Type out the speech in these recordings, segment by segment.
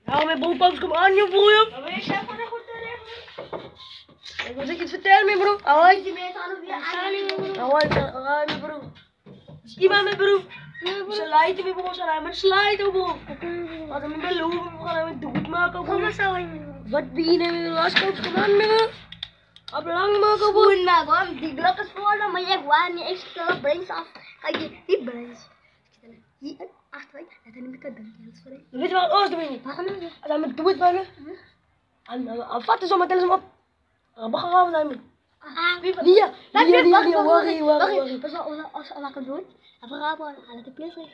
Nou, mijn boelpams, kom aan, je broer. Maar je chef van een goed Ik wil iets vertellen, mijn broer. Hoi. je bent aan het weer aan. Hoi, mijn broer. Iemand, mijn broer. Ze leidt mijn broer, ze leidt met slijten, broer. Wat een beloven, we gaan met doet maken, broer. Kom maar zo in. Wat bieden we, laskop, kom aan, mijn broer. Op lang maken, broer. Goed, maar waarom? Die blok is voor maar je waar niet eens de brains af. Kijk je, die brains. Hier achteruit, dat neem ik het dan. Weet je wat ons doen? Waarom niet? Als hij met doet maken. En vatten zo meteen hem op. En begraven zijn we. Lia, worry. Pas op, als we kan doen. Even rapen, aan het plezier.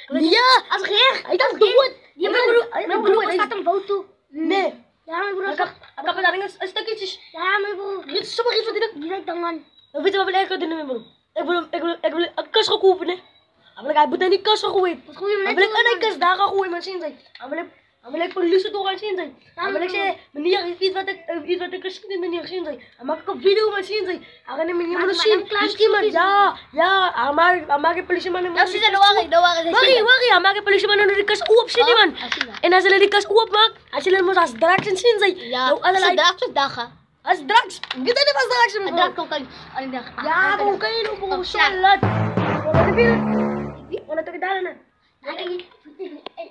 Lia! Als geer! Hij kan doen! Mijn broer staat een foto. Nee. Ja, mijn broer. Ik heb daar een stukjes. Ja, mijn broer. Dit is zomaar iets wat ik Die lijkt dan man. weet je wat ik wil doen, mijn broer? Ik wil een kus gaan kopen, hè. Hij moet in die kus gaan gooien. Wat gooi je Dan wil ik in die kus daar gaan gooien, maar zien zijn. Dan wil ik politie door gaan zien zijn. Dan wil ik zeggen, meneer, iets wat ik gezien heb, meneer, zien zijn. Dan maak ik een video met zien zijn. Dan gaan meneer maar zien. Dus iemand, ja, hij maakt een politieman in. Ja, zie je, dan waren Worry, hij maakt een politieman in die kus op, zie je man. En als hij die kus opmaakt, als je hem als draaks in zien zijn. Ja, als draaks dagen. Als draaks, weet je niet wat draaks in? Draaks komt aan die dag. Ja, maar hoe kan je nou bro, zo laat? Wat heb je? Wat heb je daar nou?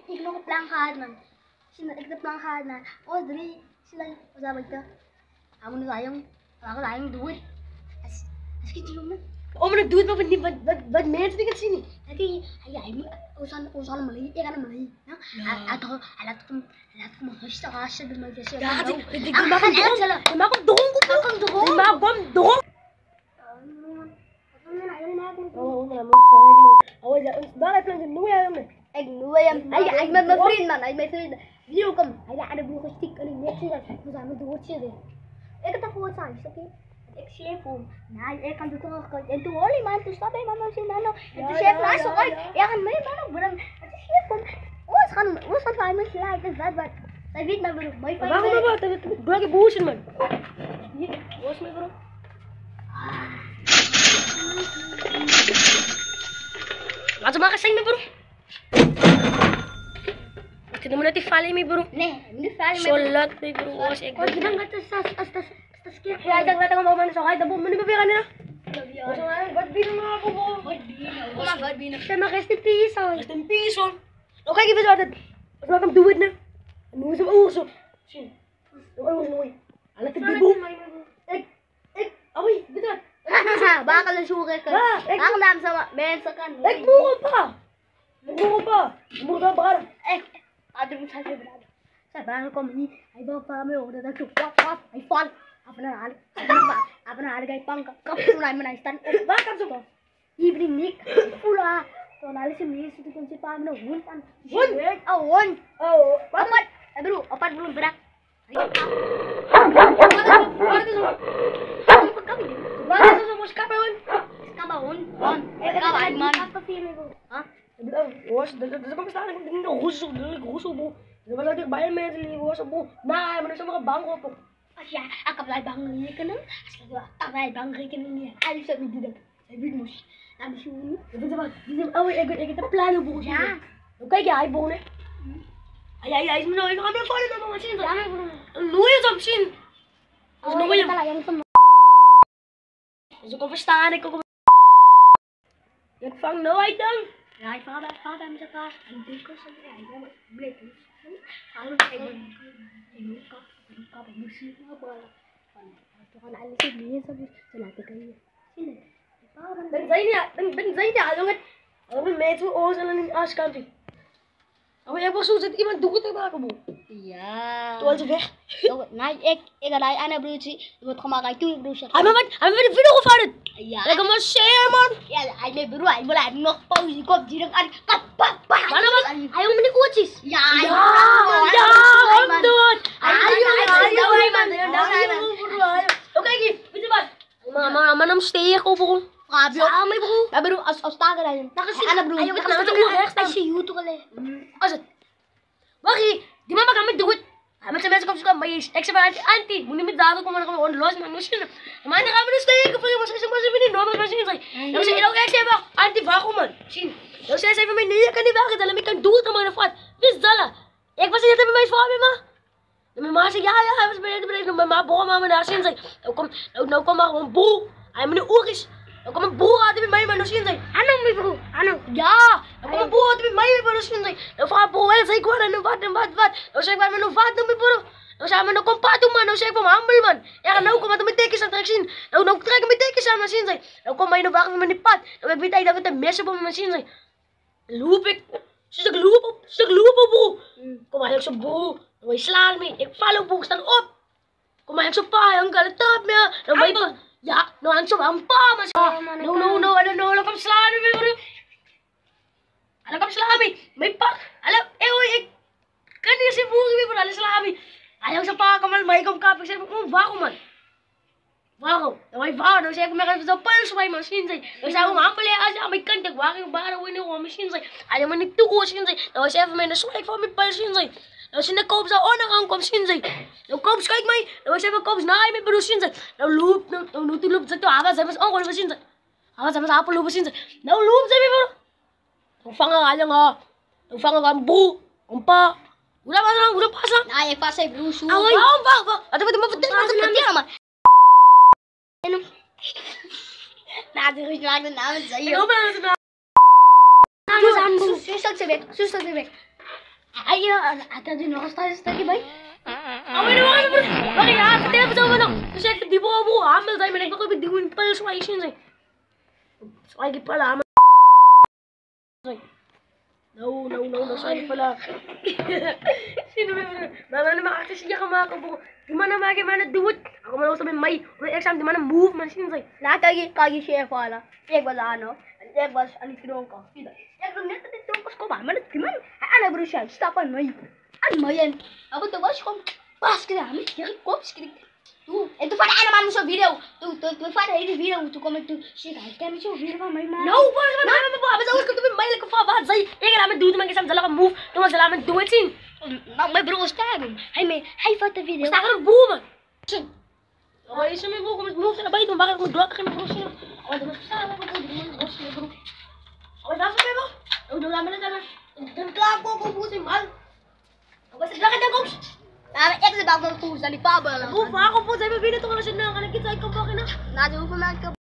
Ik nog een plan gehad, man. Ik heb een plan gehad, man. Ons 3, zie je, wat zou ik doen? Hij moet nu doen. Als je het doen, Oh, maar ik doe het nog niet, wat mensen die het zien niet. hij moet ons allemaal hier, ik ga hem hier. Hij laat hem rustig hassen, maar je zegt, Ja, die ik maakt hem dronken. Die maakt hem dronken. Die maakt hem dronken. Oh, maar oh, daar heb je een nieuwe jongen. Ik noem hem. Hij is met mijn vriend, man. Hij is mijn vriend. Video kom. Hij laat de broer stiek en ik net zie dat. Ik moet aan mijn doortje zitten. Ik heb ervoor het is oké? Ik zie hem voor hem. Nee, ik kan het terug. En toen hoor je man, toen stap hij met mijn zin. En toen zei hij, luister uit. Ja, ga mee man. Het is hier voor hem. Ons gaan wij met slijt. Dat is wat. Hij weet mijn broer. Waarom wat? Dat is blakke bullshit, man. Hoe is mijn broer? Laat ze maar eens zingen, broer. Ik moet net die vallen, mijn broer. Nee, niet vallen. Zo laat, mijn broer. Wat je dan gaat als dat skip. Ja, ik dacht dat ik hem op zo ga ik dat boom niet meer weer aan. Wat bieden we nou, broer? Wat binnen? Zeg maar, rest in peace, hoor. Rest in peace, hoor. Nou, kijk even wat het. Als ik hem doe het, nu. En nu is hem ogen zo. Zie. Ogen zo mooi. Hij laat de boom. Oei, dit wat. Haha, bakal en zoeken. Ang naam sa mensen kan. Ik moet op. Ik moet op, brada. Ada mo sa brada. Sa brada ko mani. Ay ba pa me order da pop. Ay fall. Apna hal gay pang kap sunay mo na stand. Waar kan zo? Evening Nick. Pula. So nali si Miss itu kun si pa mo hun pan. Hun? Oh, hun. Oh, Opat. Eh bro, opat belum berak. Waar is ons kapoen? Kabaon. Kabaon man. Apa film itu? Hah? Was, dat komt staan. Ik denk dat roezel, bro. Dat was ook bij mensen die was op, bro. Nee, maar dat is allemaal bang op. Ja, ik heb blij bang rekenen. Als ik wel blij bang rekenen niet. Alles heb ik dit. Heb ik moest. Nou, misschien. Weet je wat? Oh, ik heb een plan, bro. Ja. Hoe kijk jij, bro? Hij is me nooit. Ik ga me vallen met mijn zin. Ja, bro. Nooit op zien. Als nog een. Yang sama. Dus ik kan verstaan, ik kan. Ik vang nooit dan. Ja, ik vader met elkaar. En die kost het ja, ik ben blik. Hallo, ik ben kap muziek opbouwen. Van alles is meer zo te laten kijken. Zie je? Dan zijn ja, jongen. Dan met hoe oors en in askantje. Maar ik was zo zit iemand doet te maken, bro. Ja. Toen was ze weg. Nee, ik had een ander broertje. Die wordt gemaakt toen broertje. Hij heeft de video gevallen. Ja. Lekker maar share, man. Ja, hij heeft broer, hij wil nog pauze. Komt die dan aan. Pap. Hij wil met de koetjes. Ja, kom door. Oké, weet je wat? Maar dan steeg op, bro. Fabio. Samen, bro. Ja, broer, als tager hij. Dat is Ander broer. Ik ga naar rechts staan. Als je YouTube alleen. Als het. Wacht, die mama kan met doen. Hij met zijn mensen komt zo maar je ik zeg maar anti, moet niet met daden komen dan gewoon los maar misschien. Maar dan gaan we dus steken voor je was ik maar even niet normaal maar zien zijn. Dan zeg je ook echt even anti waarom man. Zien. Dan zei ze even met nee, ik kan niet wachten, dan ik kan doen het maar wat. Wist dalla. Ik was hier met mijn vrouw, ma. En mijn ma zei, ja, hij was beneden. Mijn ma begon maar naar zin zei. Nou kwam maar gewoon boel. Hij met een oor is. Nou kwam een boer uit met mij maar naar zin zei. Ano, mijn broer? Ano? Ja, nou kwam een boer uit met mij maar naar zin zei. Nou vraag boer, wel zei ik wat en wat. Nou zei ik wat met een vat doen met broer. Nou zei ik, nou kom pa doen man. Nou zei ik van handel man. Ja, nou kom maar met tekens aan trek zien. Nou trek ik met tekens aan mijn zin zei. Nou kom maar in de wagen met die pad. Nou ik weet eigenlijk dat het een mes op mijn zin zei. Loop ik. Stuk loop op broer. Kom maar, ik zo broer. Nou je slaat me. Ik val op broer, staan op. Kom maar, ik zo pa, ik kan het op meer. Nou weet je. Ja, nou ik zo aan pa maar. Nou kom slaan me broer. Hallo kom slaan me. Mijn pa. Hallo, ik kan niet zien broer weer broer. Hallo slaan me. Hallo zo pa, kom maar, ik kom kap. Ik zeg waarom man? Waarom? Nou zei ik me even zo'n puls bij mijn zin zei. Dan zei ik me aanbeleid als je aan mijn kant ik waarom waren we nu aan mijn zin zei. Hij me niet toe zin zei. Nou was even met een zwijk van mijn puls zin zei. Nou zijn de koop zo ondergang kwam zin zei. Nou koop kijk mij. Nou was even koop naai met broer zin zei. Nou loop, toen loop ik toch hij was ongelukkig zin zei. Hij was appel lopen zin zei. Nou loop zei me broer. Nou vangen aan jongen. Nou vangen aan broer, een pa. Hoe dat was dan? Hoe dat pas dan? Nou, ik was even broer zo. Wacht. Wat heb ik me vertellen man? Nou, die rust maakt de naam en zei Ik hoop dat het Zus staat weg. Had er nog een stukje bij? Wacht, ja, vertel even zo maar nog. Dus ik die broer handel zijn, maar ik nog even doen pil zwaai zien zijn. Zwaai die pil aan. Nou, zwaai die pil. Zie je maar dan maar achter je gemaakt op. Die mannen maken maar het doet. Ako maar los met mij. Ik zeg die mannen move maar zien zijn. Nou, kijk je chef aan. Ik was aan hoor. En ik was aan het dronken. Ik dacht net dat ik dronken kom aan, maar dat die man. Hij broer zei, stap aan mij. Aan mij en. Aku toen was gewoon pas gedaan. Ik kom schrik. En toen van een man zo'n video. Toen van de hele video. Toen kom ik toen. Shit, hij kan niet zo'n video van mij maken. Nou, wat is ook met mij lekker van wat zei. Ik ga met doen, maar ik zeg dat move. Toen was laat met doen het zien. Nou, mijn broer staat hem. Hij vat de video. Sta er boven. Oh, is er mijn broer met move naar buiten, maar ik moet blokken met broer zien. Oh, dat is staan met broer. Oh, dat is het wel. Oh, doe maar net even. Dan klaar kom broer zien man. Oh, wat is dat dan kom? Nou, ik heb de bal van de poes aan die pabellen. Broer, waarom moet hij me binnen toch als je nou aan een kind kan pakken? Nou, de hoeveel